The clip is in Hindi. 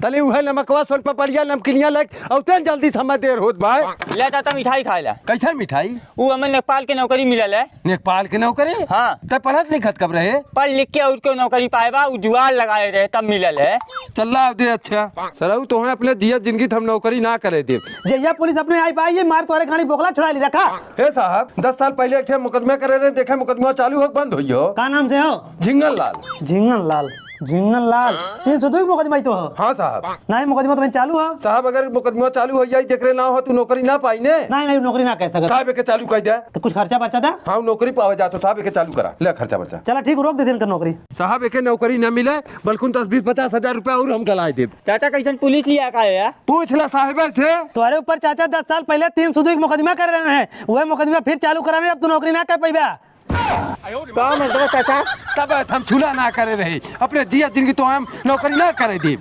तले उहे नमकवा सोन पपड़िया नमकीनिया लग औतन जल्दी समय देर होत भाई। ले जाता मिठाई खाए ला। कैसन मिठाई? वो हमें नेपाल के नौकरी मिलल है। नेपाल के नौकरी? हाँ। तब पढ़त लिखत कब रहे? पढ़ लिख के उसको नौकरी पाएबा उ जुआर लगाए रहे तब मिलल है। चल्ला दे अच्छा सरऊ तो अपने जिया जिंदगी हम नौकरी ना करे दे। जैया पुलिस अपने आई पाई मार तोरे गाड़ी बोकला छुड़ा ली रखा। हे साहब 10 साल पहले एक मुकदमा करे रहे, देखे मुकदमा चालू हो बंद हुई हो। का नाम से हो? झिंगन लाल। झिंगन लाल। झिंगन लाल 302 मुकदमा तो हो? हाँ साहब। नहीं मुकदमा तो चालू हो साहब, अगर मुकदमा चालू हो जाए देख रहे ना हो तू नौकरी ना पाई ने। नहीं नौकरी ना कह सकता साहब के चालू कर दे तो कुछ खर्चा बचा था। हाँ नौकरी पावे जा तो साहब के चालू करा ले खर्चा बचा। चला ठीक रोक दे नौकरी। साहब एक नौकरी न मिले बल्कि 10-20-50 रुपया और हम कला दे। चाचा कैसन पुलिस लिया का है? पूछ ला साहिब से। तुम्हारे ऊपर चाचा 10 साल पहले 302 मुकदमा कर रहे हैं, वह मुकदमा फिर चालू कराने अब तू नौकरी ना कर पाएगा। चाचा तब हम छुला ना करे रहे अपने जिया जिंदगी तो हम नौकरी ना करे दी।